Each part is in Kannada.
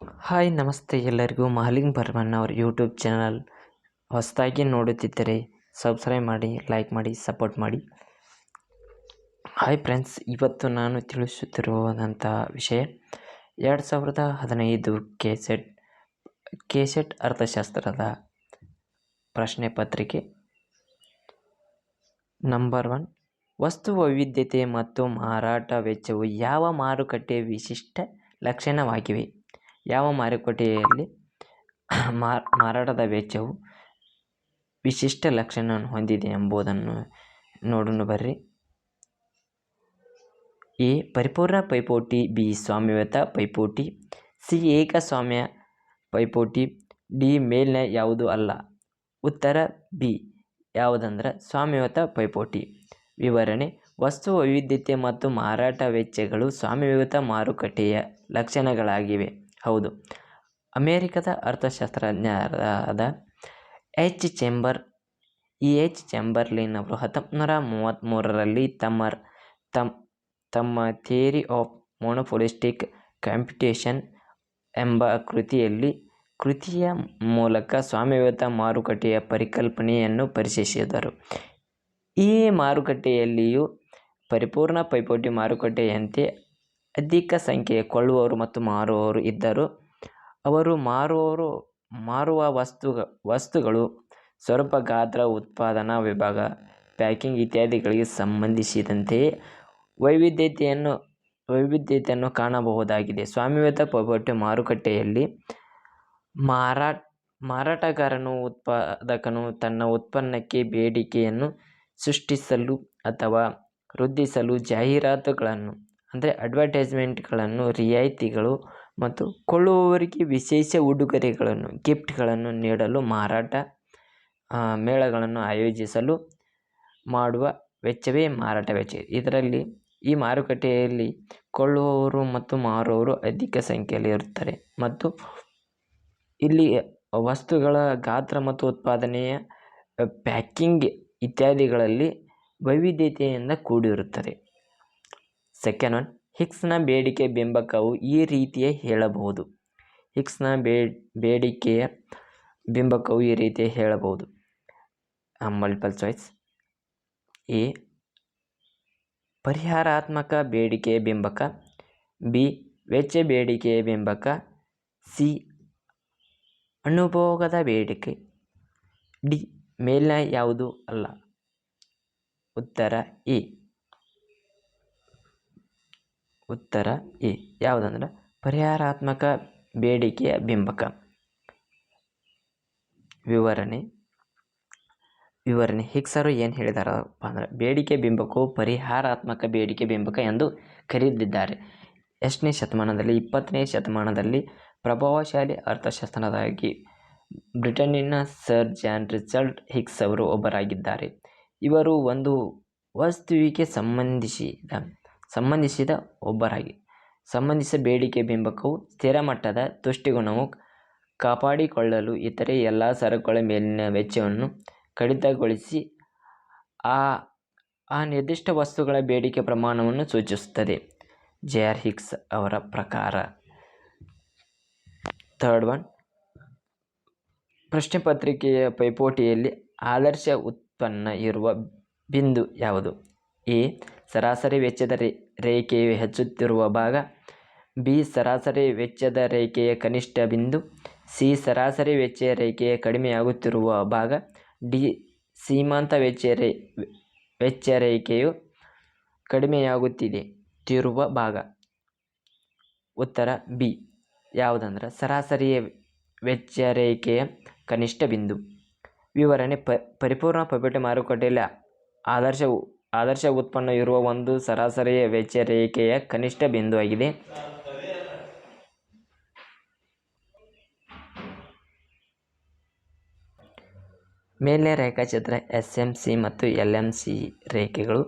ಹಾಯ್ ನಮಸ್ತೆ ಎಲ್ಲರಿಗೂ ಮಹಲಿಂಗ್ ಬರ್ಮನ್ ಅವ್ರ ಯೂಟ್ಯೂಬ್ ಚಾನಲ್ ಹೊಸದಾಗಿ ನೋಡುತ್ತಿದ್ದರೆ ಸಬ್ಸ್ಕ್ರೈಬ್ ಮಾಡಿ, ಲೈಕ್ ಮಾಡಿ, ಸಪೋರ್ಟ್ ಮಾಡಿ. ಹಾಯ್ ಫ್ರೆಂಡ್ಸ್, ಇವತ್ತು ನಾನು ತಿಳಿಸುತ್ತಿರುವಂಥ ವಿಷಯ 2015 ಕೆಸೆಟ್ ಅರ್ಥಶಾಸ್ತ್ರದ ಪ್ರಶ್ನೆ ಪತ್ರಿಕೆ ನಂಬರ್ 1. ವಸ್ತು ವೈವಿಧ್ಯತೆ ಮತ್ತು ಮಾರಾಟ ವೆಚ್ಚವು ಯಾವ ಮಾರುಕಟ್ಟೆಯ ವಿಶಿಷ್ಟ ಲಕ್ಷಣವಾಗಿವೆ? ಯಾವ ಮಾರುಕಟ್ಟೆಯಲ್ಲಿ ಮಾರಾಟದ ವೆಚ್ಚವು ವಿಶಿಷ್ಟ ಲಕ್ಷಣವನ್ನು ಹೊಂದಿದೆ ಎಂಬುದನ್ನು ನೋಡೋಣ ಬರ್ರಿ. ಎ. ಪರಿಪೂರ್ಣ ಪೈಪೋಟಿ. ಬಿ. ಸ್ವಾಮ್ಯಯುತ ಪೈಪೋಟಿ. ಸಿ. ಏಕಸ್ವಾಮ್ಯ ಪೈಪೋಟಿ. ಡಿ. ಮೇಲಿನ ಯಾವುದೂ ಅಲ್ಲ. ಉತ್ತರ ಬಿ. ಯಾವುದಂದ್ರೆ ಸ್ವಾಮ್ಯಯುತ ಪೈಪೋಟಿ. ವಿವರಣೆ: ವಸ್ತು ವೈವಿಧ್ಯತೆ ಮತ್ತು ಮಾರಾಟ ವೆಚ್ಚಗಳು ಸ್ವಾಮ್ಯಯುತ ಮಾರುಕಟ್ಟೆಯ ಲಕ್ಷಣಗಳಾಗಿವೆ. ಹೌದು. ಅಮೆರಿಕದ ಅರ್ಥಶಾಸ್ತ್ರಜ್ಞರಾದ ಎಚ್. ಚೇಂಬರ್ಲಿನ್ ಅವರು 1933ರಲ್ಲಿ ತಮ್ಮ ಥಿಯರಿ ಆಫ್ ಮೊನೊಪೊಲಿಸ್ಟಿಕ್ ಕಾಂಪಿಟೇಷನ್ ಎಂಬ ಕೃತಿಯ ಮೂಲಕ ಸ್ವಾಮ್ಯಯುತ ಮಾರುಕಟ್ಟೆಯ ಪರಿಕಲ್ಪನೆಯನ್ನು ಪರಿಚಯಿಸಿದರು. ಈ ಮಾರುಕಟ್ಟೆಯಲ್ಲಿಯೂ ಪರಿಪೂರ್ಣ ಪೈಪೋಟಿ ಮಾರುಕಟ್ಟೆಯಂತೆ ಅಧಿಕ ಸಂಖ್ಯೆಯ ಕೊಳ್ಳುವವರು ಮತ್ತು ಮಾರುವವರು ಇದ್ದರು. ಅವರು ಮಾರುವ ವಸ್ತುಗಳು ಸ್ವರೂಪ, ಗಾತ್ರ, ಉತ್ಪಾದನಾ ವಿಭಾಗ, ಪ್ಯಾಕಿಂಗ್ ಇತ್ಯಾದಿಗಳಿಗೆ ಸಂಬಂಧಿಸಿದಂತೆಯೇ ವೈವಿಧ್ಯತೆಯನ್ನು ಕಾಣಬಹುದಾಗಿದೆ. ಸ್ವಾಮ್ಯಯುತ ಪೈಪೋಟಿ ಮಾರುಕಟ್ಟೆಯಲ್ಲಿ ಉತ್ಪಾದಕನು ತನ್ನ ಉತ್ಪನ್ನಕ್ಕೆ ಬೇಡಿಕೆಯನ್ನು ಸೃಷ್ಟಿಸಲು ಅಥವಾ ವೃದ್ಧಿಸಲು ಜಾಹೀರಾತುಗಳನ್ನು ಅಡ್ವರ್ಟೈಸ್ಮೆಂಟ್ಗಳನ್ನು, ರಿಯಾಯಿತಿಗಳು ಮತ್ತು ಕೊಳ್ಳುವವರಿಗೆ ವಿಶೇಷ ಉಡುಗೊರೆಗಳನ್ನು, ಗಿಫ್ಟ್ಗಳನ್ನು ನೀಡಲು ಮಾರಾಟ ಮೇಳಗಳನ್ನು ಆಯೋಜಿಸಲು ಮಾಡುವ ವೆಚ್ಚವೇ ಮಾರಾಟ ವೆಚ್ಚ. ಇದರಲ್ಲಿ ಈ ಮಾರುಕಟ್ಟೆಯಲ್ಲಿ ಕೊಳ್ಳುವವರು ಮತ್ತು ಮಾರುವವರು ಅಧಿಕ ಸಂಖ್ಯೆಯಲ್ಲಿ ಇರುತ್ತಾರೆ ಮತ್ತು ಇಲ್ಲಿ ವಸ್ತುಗಳ ಗಾತ್ರ ಮತ್ತು ಉತ್ಪಾದನೆಯ ಪ್ಯಾಕಿಂಗ್ ಇತ್ಯಾದಿಗಳಲ್ಲಿ ವೈವಿಧ್ಯತೆಯಿಂದ ಕೂಡಿರುತ್ತದೆ. ಸೆಕೆಂಡ್ ಒನ್, ಹಿಗ್ಸ್ನ ಬೇಡಿಕೆ ಬಿಂಬಕವು ಈ ರೀತಿಯ ಹೇಳಬಹುದು. ಹಿಗ್ಸ್ನ ಬೇಡಿಕೆಯ ಬಿಂಬಕವು ಈ ರೀತಿಯ ಹೇಳಬಹುದು. Multiple choice. ಎ. ಪರಿಹಾರಾತ್ಮಕ ಬೇಡಿಕೆಯ ಬಿಂಬಕ. ಬಿ. ವೆಚ್ಚ ಬೇಡಿಕೆಯ ಬಿಂಬಕ. ಸಿ. ಅನುಭೋಗದ ಬೇಡಿಕೆ. ಡಿ. ಮೇಲಿನ ಯಾವುದೂ ಅಲ್ಲ. ಉತ್ತರ ಎ. ಯಾವುದಂದ್ರೆ ಪರಿಹಾರಾತ್ಮಕ ಬೇಡಿಕೆಯ ಬಿಂಬಕ. ವಿವರಣೆ: ಹಿಗ್ಸರು ಏನು ಹೇಳಿದಾರಪ್ಪ ಅಂದ್ರೆ, ಬೇಡಿಕೆ ಬಿಂಬಕವು ಪರಿಹಾರಾತ್ಮಕ ಬೇಡಿಕೆ ಬಿಂಬಕ ಎಂದು ಕರೆದಿದ್ದಾರೆ. ಎಷ್ಟನೇ ಶತಮಾನದಲ್ಲಿ? 20ನೇ ಶತಮಾನದಲ್ಲಿ ಪ್ರಭಾವಶಾಲಿ ಅರ್ಥಶಾಸ್ತ್ರಜ್ಞರಾಗಿ ಬ್ರಿಟನ್ನಿನ ಸರ್ ಜಾನ್ ರಿಚರ್ಡ್ ಹಿಗ್ಸ್ ಅವರು ಒಬ್ಬರಾಗಿದ್ದಾರೆ. ಇವರು ಒಂದು ವಸ್ತುವಿಗೆ ಸಂಬಂಧಿಸಿದ ಬೇಡಿಕೆ ಬಿಂಬಕವು ಸ್ಥಿರ ಮಟ್ಟದ ತುಷ್ಟಿಗುಣವು ಕಾಪಾಡಿಕೊಳ್ಳಲು ಇತರೆ ಎಲ್ಲ ಸರಕುಗಳ ಮೇಲಿನ ವೆಚ್ಚವನ್ನು ಕಡಿತಗೊಳಿಸಿ ಆ ನಿರ್ದಿಷ್ಟ ವಸ್ತುಗಳ ಬೇಡಿಕೆ ಪ್ರಮಾಣವನ್ನು ಸೂಚಿಸುತ್ತದೆ. ಜೆ.ಆರ್. ಹಿಗ್ಸ್ ಅವರ ಪ್ರಕಾರ. ಥರ್ಡ್ ಒನ್, ಪ್ರಶ್ನೆ ಪತ್ರಿಕೆಯ ಪೈಪೋಟಿಯಲ್ಲಿ ಆದರ್ಶ ಉತ್ಪನ್ನ ಇರುವ ಬಿಂದು ಯಾವುದು? ಎ. ಸರಾಸರಿ ವೆಚ್ಚದ ರೇಖೆಯು ಹೆಚ್ಚುತ್ತಿರುವ ಭಾಗ. ಬಿ. ಸರಾಸರಿ ವೆಚ್ಚದ ರೇಖೆಯ ಕನಿಷ್ಠ ಬಿಂದು. ಸಿ. ಸರಾಸರಿ ವೆಚ್ಚ ರೇಖೆಯ ಕಡಿಮೆಯಾಗುತ್ತಿರುವ ಭಾಗ. ಡಿ. ಸೀಮಾಂತ ವೆಚ್ಚ ರೇಖೆಯು ಕಡಿಮೆಯಾಗುತ್ತಿರುವ ಭಾಗ. ಉತ್ತರ ಬಿ. ಯಾವುದಂದ್ರೆ ಸರಾಸರಿ ವೆಚ್ಚ ರೇಖೆಯ ಕನಿಷ್ಠ ಬಿಂದು. ವಿವರಣೆ: ಪರಿಪೂರ್ಣ ಪೈಪೋಟಿ ಮಾರುಕಟ್ಟೆಯಲ್ಲಿ ಆದರ್ಶ ಉತ್ಪನ್ನ ಇರುವ ಒಂದು ಸರಾಸರಿ ವೆಚ್ಚ ರೇಖೆಯ ಕನಿಷ್ಠ ಬಿಂದು ಆಗಿದೆ. ಮೇಲಿನ ರೇಖಾಚಿತ್ರ SMC ಮತ್ತು LMC ರೇಖೆಗಳು.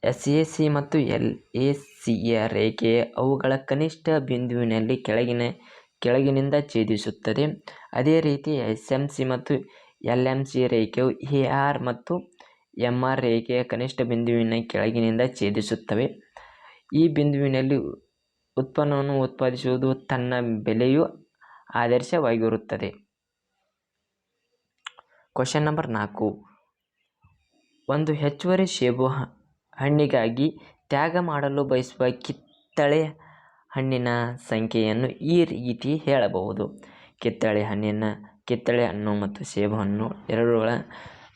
SAC ಮತ್ತು LACಯ ರೇಖೆಯು ಅವುಗಳ ಕನಿಷ್ಠ ಬಿಂದುವಿನಲ್ಲಿ ಕೆಳಗಿನಿಂದ ಛೇದಿಸುತ್ತದೆ. ಅದೇ ರೀತಿ SMC ಮತ್ತು LMC ರೇಖೆಯು AR ಮತ್ತು MR ರೇಖೆಯ ಕನಿಷ್ಠ ಬಿಂದುವಿನ ಕೆಳಗಿನಿಂದ ಛೇದಿಸುತ್ತವೆ. ಈ ಬಿಂದುವಿನಲ್ಲಿ ಉತ್ಪನ್ನವನ್ನು ಉತ್ಪಾದಿಸುವುದು ತನ್ನ ಬೆಲೆಯು ಆದರ್ಶವಾಗಿರುತ್ತದೆ. Question number 4. ಒಂದು ಹೆಚ್ಚುವರಿ ಸೇಬು ಹಣ್ಣಿಗಾಗಿ ತ್ಯಾಗ ಮಾಡಲು ಬಯಸುವ ಕಿತ್ತಳೆ ಹಣ್ಣಿನ ಸಂಖ್ಯೆಯನ್ನು ಈ ರೀತಿ ಹೇಳಬಹುದು. ಕಿತ್ತಳೆ ಹಣ್ಣು ಮತ್ತು ಸೇಬು ಹಣ್ಣು ಎರಡರ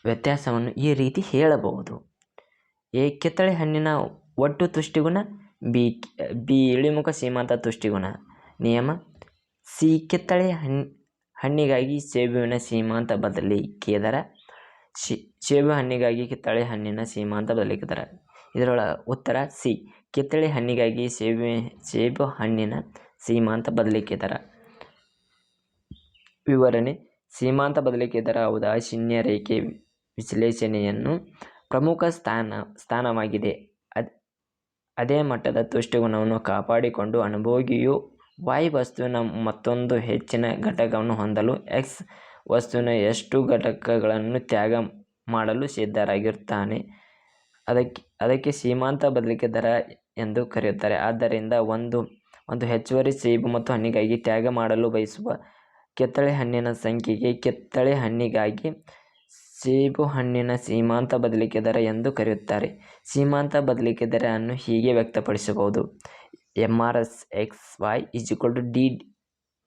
ವ್ಯತ್ಯಾಸವನ್ನು ಈ ರೀತಿ ಹೇಳಬಹುದು. ಎ. ಕಿತ್ತಳೆ ಹಣ್ಣಿನ ಒಟ್ಟು ತುಷ್ಟಿಗುಣ. ಬಿ. ಇಳಿಮುಖ ಸೀಮಾಂತ ತುಷ್ಟಿಗುಣ ನಿಯಮ. ಸಿ. ಕಿತ್ತಳೆ ಹಣ್ಣಿಗಾಗಿ ಸೇಬುವಿನ ಸೀಮಾಂತ ಬದಲಿಕೆ ದರ. ಸೇಬು ಹಣ್ಣಿಗಾಗಿ ಕಿತ್ತಳೆ ಹಣ್ಣಿನ ಸೀಮಾಂತ ಬದಲಿಕೆ ದರ. ಇದರೊಳ ಉತ್ತರ ಸಿ. ಕಿತ್ತಳೆ ಹಣ್ಣಿಗಾಗಿ ಸೇಬು ಹಣ್ಣಿನ ಸೀಮಾಂತ ಬದಲಿಕೆ ದರ. ವಿವರಣೆ. ಸೀಮಾಂತ ಬದಲಿಕೆ ದರ ಔದಾಸೀನ್ಯ ರೇಖೆ ವಿಶ್ಲೇಷಣೆಯನ್ನು ಪ್ರಮುಖ ಸ್ಥಾನವಾಗಿದೆ. ಅದೇ ಮಟ್ಟದ ತುಷ್ಟಿಗುಣವನ್ನು ಕಾಪಾಡಿಕೊಂಡು ಅನುಭೋಗಿಯು Y ವಸ್ತುವಿನ ಮತ್ತೊಂದು ಹೆಚ್ಚಿನ ಘಟಕವನ್ನು ಹೊಂದಲು X ವಸ್ತುವಿನ ಎಷ್ಟು ಘಟಕಗಳನ್ನು ತ್ಯಾಗ ಮಾಡಲು ಸಿದ್ಧರಾಗಿರುತ್ತಾನೆ ಅದಕ್ಕೆ ಸೀಮಾಂತ ಬದಲಿಕೆ ದರ ಎಂದು ಕರೆಯುತ್ತಾರೆ. ಆದ್ದರಿಂದ ಒಂದು ಹೆಚ್ಚುವರಿ ಸೇಬು ಮತ್ತು ಹಣ್ಣಿಗಾಗಿ ತ್ಯಾಗ ಮಾಡಲು ಬಯಸುವ ಕಿತ್ತಳೆ ಹಣ್ಣಿನ ಸಂಖ್ಯೆಗೆ ಕಿತ್ತಳೆ ಹಣ್ಣಿಗಾಗಿ ಸೇಬು ಹಣ್ಣಿನ ಸೀಮಾಂತ ಬದಲಿಕೆ ದರ ಎಂದು ಕರೆಯುತ್ತಾರೆ. ಸೀಮಾಂತ ಬದಲಿಕೆ ದರ ಅನ್ನು ಹೀಗೆ ವ್ಯಕ್ತಪಡಿಸಬಹುದು. MRSXY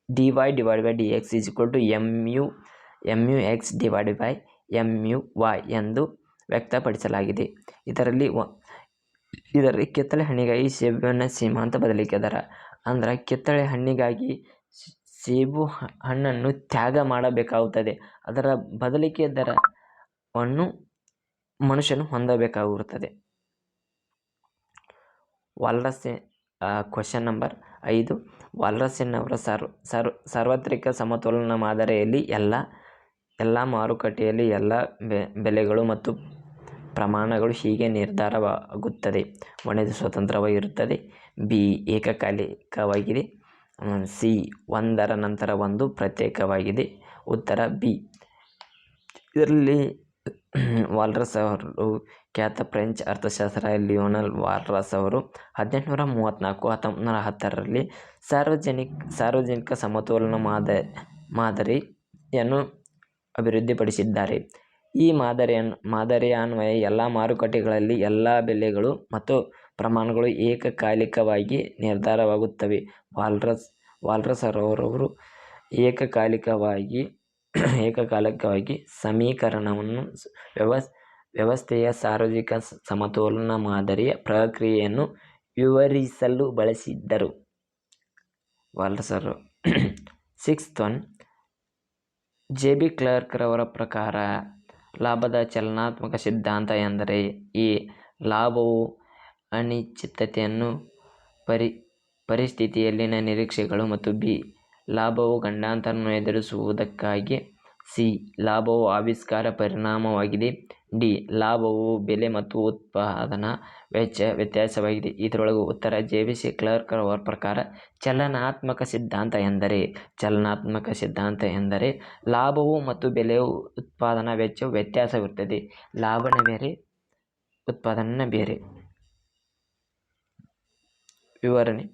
dy/dx MUX/MY ಎಂದು ವ್ಯಕ್ತಪಡಿಸಲಾಗಿದೆ. ಇದರಲ್ಲಿ ಕಿತ್ತಳೆ ಹಣ್ಣಿಗಾಗಿ ಸೇಬುವಿನ ಸೀಮಾಂತ ಬದಲಿಕೆ ದರ ಅಂದ್ರೆ ಕಿತ್ತಳೆ ಹಣ್ಣಿಗಾಗಿ ಸೇಬು ಹಣ್ಣನ್ನು ತ್ಯಾಗ ಮಾಡಬೇಕಾಗುತ್ತದೆ. ಅದರ ಬದಲಿಕೆ ದರವನ್ನು ಮನುಷ್ಯನು ಹೊಂದಬೇಕಾಗಿರುತ್ತದೆ. Question number 5. ವಾಲ್ರಸ್ಸಿನವರ ಸಾರ್ವತ್ರಿಕ ಸಮತೋಲನ ಮಾದರಿಯಲ್ಲಿ ಎಲ್ಲ ಮಾರುಕಟ್ಟೆಯಲ್ಲಿ ಎಲ್ಲ ಬೆಲೆಗಳು ಮತ್ತು ಪ್ರಮಾಣಗಳು ಹೀಗೆ ನಿರ್ಧಾರವಾಗುತ್ತದೆ. ಒಂದನೇದು ಸ್ವತಂತ್ರವಾಗಿರುತ್ತದೆ. ಬಿ. ಏಕಕಾಲಿಕವಾಗಿದೆ. ಸಿ. ಒಂದರ ನಂತರ ಒಂದು ಪ್ರತ್ಯೇಕವಾಗಿದೆ. ಉತ್ತರ ಬಿ. ಇದರಲ್ಲಿ ವಾಲ್ರಸ್ ಅವರು ಖ್ಯಾತ ಫ್ರೆಂಚ್ ಅರ್ಥಶಾಸ್ತ್ರ ಲಿಯೋನಲ್ ವಾಲ್ರಸ್ ಅವರು 1834-1910ರಲ್ಲಿ ಸಾರ್ವಜನಿಕ ಸಮತೋಲನ ಮಾದರಿಯನ್ನು ಅಭಿವೃದ್ಧಿಪಡಿಸಿದ್ದಾರೆ. ಈ ಮಾದರಿಯ ಅನ್ವಯ ಎಲ್ಲ ಮಾರುಕಟ್ಟೆಗಳಲ್ಲಿ ಎಲ್ಲ ಬೆಲೆಗಳು ಮತ್ತು ಪ್ರಮಾಣಗಳು ಏಕಕಾಲಿಕವಾಗಿ ನಿರ್ಧಾರವಾಗುತ್ತವೆ. ವಾಲ್ರಸ್ ರವರು ಏಕಕಾಲಿಕವಾಗಿ ಸಮೀಕರಣವನ್ನು ವ್ಯವಸ್ಥೆಯ ಸಾರ್ವತ್ರಿಕ ಸಮತೋಲನ ಮಾದರಿಯ ಪ್ರಕ್ರಿಯೆಯನ್ನು ವಿವರಿಸಲು ಬಳಸಿದ್ದರು. ವಾಲ್ರಸ್ ರವರು 6th one. ಜೆ.ಬಿ. ಕ್ಲಾರ್ಕ್ ರವರ ಪ್ರಕಾರ ಲಾಭದ ಚಲನಾತ್ಮಕ ಸಿದ್ಧಾಂತ ಎಂದರೆ ಎ. ಲಾಭವು ಅನಿಶ್ಚಿತತೆಯನ್ನು ಪರಿಸ್ಥಿತಿಯಲ್ಲಿನ ನಿರೀಕ್ಷೆಗಳು ಮತ್ತು ಬಿ. ಲಾಭವು ಗಂಡಾಂತರವನ್ನು ಎದುರಿಸುವುದಕ್ಕಾಗಿ. ಸಿ. ಲಾಭವು ಆವಿಷ್ಕಾರ ಪರಿಣಾಮವಾಗಿದೆ. ಡಿ. ಲಾಭವು ಬೆಲೆ ಮತ್ತು ಉತ್ಪಾದನಾ ವೆಚ್ಚ ವ್ಯತ್ಯಾಸವಾಗಿದೆ. ಇದರೊಳಗೆ ಉತ್ತರ ಜೆ.ಬಿ. ಕ್ಲಾರ್ಕ್ ರವರ ಪ್ರಕಾರ ಚಲನಾತ್ಮಕ ಸಿದ್ಧಾಂತ ಎಂದರೆ ಲಾಭವು ಮತ್ತು ಬೆಲೆಯು ಉತ್ಪಾದನಾ ವೆಚ್ಚವು ವ್ಯತ್ಯಾಸವಿರುತ್ತದೆ. ಲಾಭನ ಬೇರೆ, ಉತ್ಪಾದನೆ ಬೇರೆ. ವಿವರಣೆ.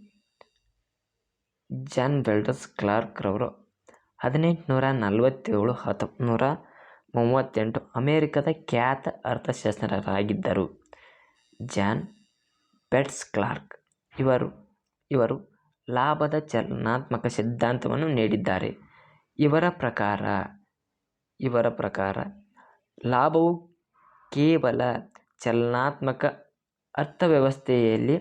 ಜಾನ್ ಬೆಲ್ಡರ್ಸ್ ಕ್ಲಾರ್ಕ್ ರವರು 1847-1938 ಅಮೆರಿಕದ ಖ್ಯಾತ ಅರ್ಥಶಾಸ್ತ್ರಜ್ಞರಾಗಿದ್ದರು. ಜಾನ್ ಬೆಲ್ಡರ್ಸ್ ಕ್ಲಾರ್ಕ್ ಇವರು ಲಾಭದ ಚಲನಾತ್ಮಕ ಸಿದ್ಧಾಂತವನ್ನು ನೀಡಿದ್ದಾರೆ. ಇವರ ಪ್ರಕಾರ ಲಾಭವು ಕೇವಲ ಚಲನಾತ್ಮಕ ಅರ್ಥವ್ಯವಸ್ಥೆಯಲ್ಲಿ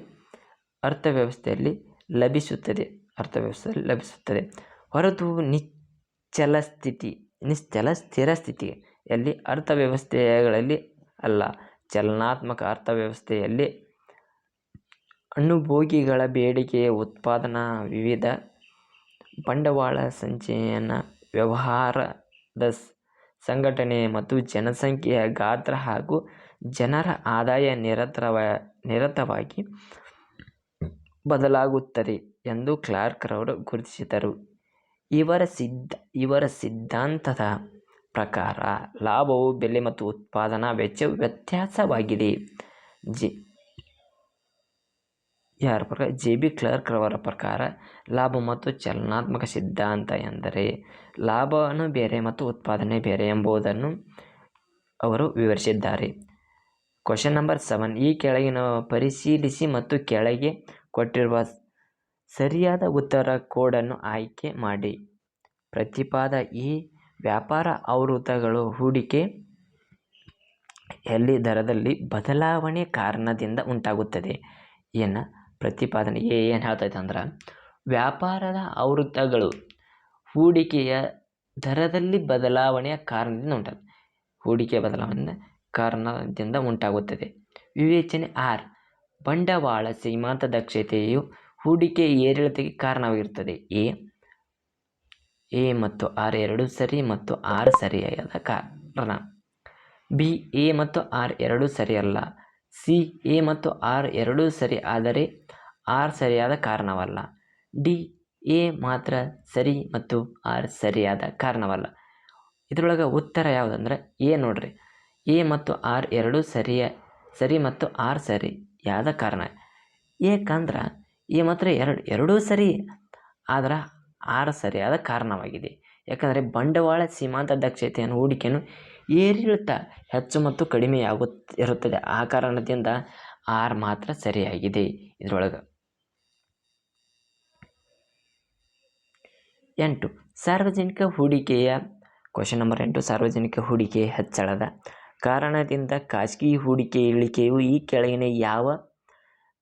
ಲಭಿಸುತ್ತದೆ ಹೊರತು ನಿಶ್ಚಲ ಸ್ಥಿರ ಸ್ಥಿತಿಯಲ್ಲಿ ಅರ್ಥವ್ಯವಸ್ಥೆಗಳಲ್ಲಿ ಅಲ್ಲ. ಚಲನಾತ್ಮಕ ಅರ್ಥವ್ಯವಸ್ಥೆಯಲ್ಲಿ ಅನುಭೋಗಿಗಳ ಬೇಡಿಕೆಯ ಉತ್ಪಾದನಾ ವಿವಿಧ ಬಂಡವಾಳ ಸಂಚಯನ ವ್ಯವಹಾರದ ಸಂಘಟನೆ ಮತ್ತು ಜನಸಂಖ್ಯೆಯ ಗಾತ್ರ ಹಾಗೂ ಜನರ ಆದಾಯ ನಿರಂತರವಾಗಿ ಬದಲಾಗುತ್ತದೆ ಎಂದು ಕ್ಲಾರ್ಕ್ ರವರು ಗುರುತಿಸಿದರು. ಇವರ ಸಿದ್ಧಾಂತದ ಪ್ರಕಾರ ಲಾಭವು ಬೆಲೆ ಮತ್ತು ಉತ್ಪಾದನಾ ವೆಚ್ಚ ವ್ಯತ್ಯಾಸವಾಗಿದೆ. ಯಾರ ಪ್ರಕಾರ JB ಕ್ಲರ್ಕ್ ರವರ ಪ್ರಕಾರ ಲಾಭ ಮತ್ತು ಚಲನಾತ್ಮಕ ಸಿದ್ಧಾಂತ ಎಂದರೆ ಲಾಭವನ್ನು ಬೇರೆ ಮತ್ತು ಉತ್ಪಾದನೆ ಬೇರೆ ಎಂಬುದನ್ನು ಅವರು ವಿವರಿಸಿದ್ದಾರೆ. ಕ್ವಶನ್ ನಂಬರ್ 7, ಈ ಕೆಳಗಿನ ಪರಿಶೀಲಿಸಿ ಮತ್ತು ಕೆಳಗೆ ಕೊಟ್ಟಿರುವ ಸರಿಯಾದ ಉತ್ತರ ಕೋಡನ್ನು ಆಯ್ಕೆ ಮಾಡಿ. ಪ್ರತಿಪಾದ ಎ, ವ್ಯಾಪಾರ ಆವೃತ್ತಗಳು ಹೂಡಿಕೆಯಲ್ಲಿ ದರದಲ್ಲಿ ಬದಲಾವಣೆ ಕಾರಣದಿಂದ ಉಂಟಾಗುತ್ತದೆ. ಏನು ಪ್ರತಿಪಾದನೆ ಎ ಏನು ಹೇಳ್ತೈತೆ ಅಂದ್ರೆ, ವ್ಯಾಪಾರದ ಆವೃತ್ತಗಳು ಹೂಡಿಕೆಯ ದರದಲ್ಲಿ ಬದಲಾವಣೆಯ ಕಾರಣದಿಂದ ಉಂಟಾಗುತ್ತದೆ. ಹೂಡಿಕೆಯ ಬದಲಾವಣೆ ಕಾರಣದಿಂದ ಉಂಟಾಗುತ್ತದೆ. ವಿವೇಚನೆ ಆರ್, ಬಂಡವಾಳ ಸೀಮಾಂತ ದಕ್ಷತೆಯು ಹೂಡಿಕೆ ಏರಿಳಿತಕ್ಕೆ ಕಾರಣವಾಗಿರುತ್ತದೆ. ಎ ಮತ್ತು ಆರ್ ಎರಡೂ ಸರಿ ಮತ್ತು ಆರ್ ಸರಿಯಾದ ಕಾರಣ. ಬಿ, ಎ ಮತ್ತು ಆರ್ ಎರಡೂ ಸರಿಯಲ್ಲ. ಸಿ, ಎ ಮತ್ತು ಆರ್ ಎರಡೂ ಸರಿ ಆದರೆ ಆರ್ ಸರಿಯಾದ ಕಾರಣವಲ್ಲ. ಡಿ, ಎ ಮಾತ್ರ ಸರಿ ಮತ್ತು ಆರ್ ಸರಿಯಾದ ಕಾರಣವಲ್ಲ. ಇದರೊಳಗೆ ಉತ್ತರ ಯಾವುದಂದ್ರೆ ಎ ನೋಡ್ರಿ. ಎ ಮತ್ತು ಆರ್ ಎರಡೂ ಸರಿ ಮತ್ತು ಆರ್ ಸರಿಯಾದ ಕಾರಣ. ಏಕಂದ್ರೆ ಎ ಮಾತ್ರ ಎರಡೂ ಸರಿ ಆದ್ರೆ ಆರ್ ಸರಿಯಾದ ಕಾರಣವಾಗಿದೆ. ಯಾಕಂದರೆ ಬಂಡವಾಳ ಸೀಮಾಂತ ದಕ್ಷತೆಯನ್ನು ಹೂಡಿಕೆಯನ್ನು ಏರಿಳಿತ ಹೆಚ್ಚು ಮತ್ತು ಇರುತ್ತದೆ. ಆ ಕಾರಣದಿಂದ ಆರ್ ಮಾತ್ರ ಸರಿಯಾಗಿದೆ. ಇದರೊಳಗೆ 8, ಸಾರ್ವಜನಿಕ ಹೂಡಿಕೆಯ ಕ್ವಶನ್ ನಂಬರ್ 8, ಸಾರ್ವಜನಿಕ ಹೂಡಿಕೆಯ ಹೆಚ್ಚಳದ ಕಾರಣದಿಂದ ಖಾಸಗಿ ಹೂಡಿಕೆ ಇಳಿಕೆಯು ಈ ಕೆಳಗಿನ ಯಾವ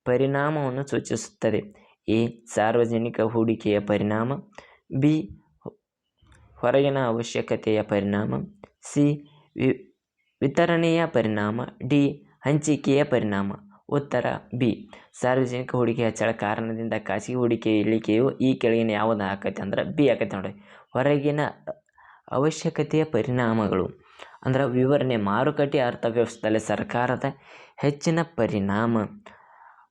ಪರಿಣಾಮವನ್ನು ಸೂಚಿಸುತ್ತದೆ? ಎ, ಸಾರ್ವಜನಿಕ ಹೂಡಿಕೆಯ ಪರಿಣಾಮ. ಬಿ, ಹೊರಗಿನ ಅವಶ್ಯಕತೆಯ ಪರಿಣಾಮ. ಸಿ, ವಿತರಣೆಯ ಪರಿಣಾಮ. ಡಿ, ಹಂಚಿಕೆಯ ಪರಿಣಾಮ. ಉತ್ತರ ಬಿ, ಸಾರ್ವಜನಿಕ ಹೂಡಿಕೆ ಹೆಚ್ಚಳ ಕಾರಣದಿಂದ ಖಾಸಗಿ ಹೂಡಿಕೆ ಇಳಿಕೆಯು ಈ ಕೆಳಗಿನ ಯಾವುದು ಆಕೈತೆ ಅಂದ್ರೆ ಬಿ ಆಕೈತೆ ನೋಡಿ. ಹೊರಗಿನ ಅವಶ್ಯಕತೆಯ ಪರಿಣಾಮಗಳು ಅಂದ್ರೆ ವಿವರಣೆ, ಮಾರುಕಟ್ಟೆ ಅರ್ಥವ್ಯವಸ್ಥೆಯಲ್ಲಿ ಸರ್ಕಾರದ ಹೆಚ್ಚಿನ ಪರಿಣಾಮ,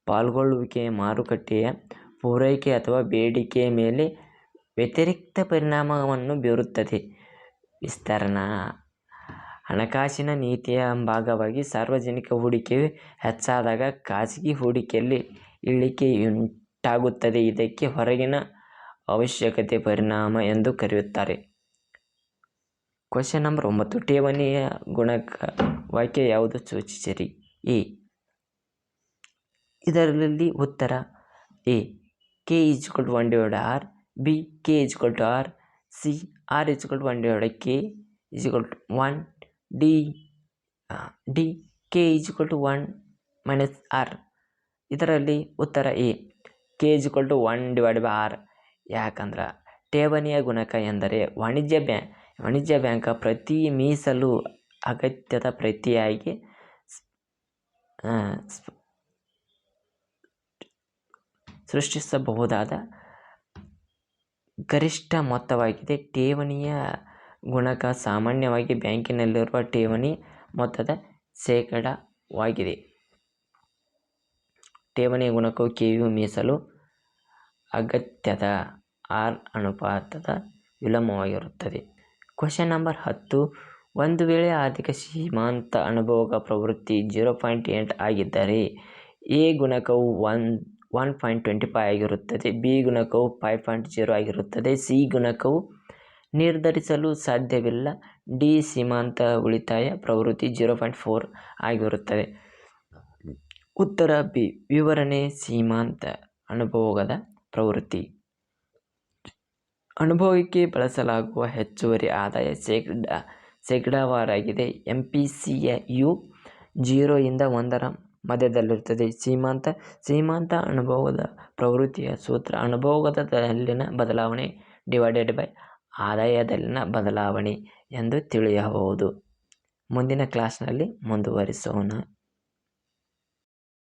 ಪಾಲ್ಗೊಳ್ಳುವಿಕೆ, ಮಾರುಕಟ್ಟೆಯ ಪೂರೈಕೆ ಅಥವಾ ಬೇಡಿಕೆಯ ಮೇಲೆ ವ್ಯತಿರಿಕ್ತ ಪರಿಣಾಮವನ್ನು ಬೀರುತ್ತದೆ. ವಿಸ್ತರಣಾ ಹಣಕಾಸಿನ ನೀತಿಯ ಭಾಗವಾಗಿ ಸಾರ್ವಜನಿಕ ಹೂಡಿಕೆಯು ಹೆಚ್ಚಾದಾಗ ಖಾಸಗಿ ಹೂಡಿಕೆಯಲ್ಲಿ ಇಳಿಕೆಯುಂಟಾಗುತ್ತದೆ. ಇದಕ್ಕೆ ಹೊರಗಿನ ಅವಶ್ಯಕತೆ ಪರಿಣಾಮ ಎಂದು ಕರೆಯುತ್ತಾರೆ. ಕ್ವಶನ್ ನಂಬರ್ 9, ಠೇವಣಿಯ ಗುಣಕ ವಾಕ್ಯ ಯಾವುದು ಸೂಚಿಸಿರಿ? ಎ, ಇದರಲ್ಲಿ ಉತ್ತರ A, K = 1/R. B, K = R. C, R = 1/K = 1. D, K = 1 - R. ಇದರಲ್ಲಿ ಉತ್ತರ ಎ, K = 1/R. ಯಾಕಂದ್ರೆ ಠೇವಣಿಯ ಗುಣಕ ಎಂದರೆ ವಾಣಿಜ್ಯ ಬ್ಯಾಂಕ್ ಪ್ರತಿ ಮೀಸಲು ಅಗತ್ಯದ ಪ್ರತಿಯಾಗಿ ಸೃಷ್ಟಿಸಬಹುದಾದ ಗರಿಷ್ಠ ಮೊತ್ತವಾಗಿದೆ. ಠೇವಣಿಯ ಗುಣಕ ಸಾಮಾನ್ಯವಾಗಿ ಬ್ಯಾಂಕಿನಲ್ಲಿರುವ ಠೇವಣಿ ಮೊತ್ತದ ಶೇಕಡಾವಾಗಿದೆ. ಠೇವಣಿಯ ಗುಣಕವು KU ಮೀಸಲು ಅಗತ್ಯದ R ಅನುಪಾತದ ವಿಲೋಮವಾಗಿರುತ್ತದೆ. ಕ್ವಶನ್ ನಂಬರ್ 10, ಒಂದು ವೇಳೆ ಆರ್ಥಿಕ ಸೀಮಾಂತ ಅನುಭೋಗ ಪ್ರವೃತ್ತಿ 0.8 ಆಗಿದ್ದರೆ ಎ ಗುಣಕವು 1.25 ಆಗಿರುತ್ತದೆ. ಬಿ ಗುಣಕವು 5.0 ಆಗಿರುತ್ತದೆ. ಸಿ ಗುಣಕವು ನಿರ್ಧರಿಸಲು ಸಾಧ್ಯವಿಲ್ಲ. ಡಿ, ಸೀಮಾಂತ ಉಳಿತಾಯ ಪ್ರವೃತ್ತಿ 0.4 ಆಗಿರುತ್ತದೆ. ಉತ್ತರ ಬಿ, ವಿವರಣೆ ಸೀಮಾಂತ ಅನುಭೋಗದ ಪ್ರವೃತ್ತಿ. ಅನುಭೋಗಕ್ಕೆ ಬಳಸಲಾಗುವ ಹೆಚ್ಚುವರಿ ಆದಾಯ ಶೇಕಡಾವಾರಾಗಿದೆ. MPC ಯು 0 ಇಂದ 1 ಮಧ್ಯದಲ್ಲಿರುತ್ತದೆ. ಸೀಮಾಂತ ಅನುಭೋಗದ ಪ್ರವೃತ್ತಿಯ ಸೂತ್ರ ಅನುಭೋಗದಲ್ಲಿನ ಬದಲಾವಣೆ / ಆದಾಯದಲ್ಲಿನ ಬದಲಾವಣೆ ಎಂದು ತಿಳಿಯಬಹುದು. ಮುಂದಿನ ಕ್ಲಾಸ್ನಲ್ಲಿ ಮುಂದುವರಿಸೋಣ.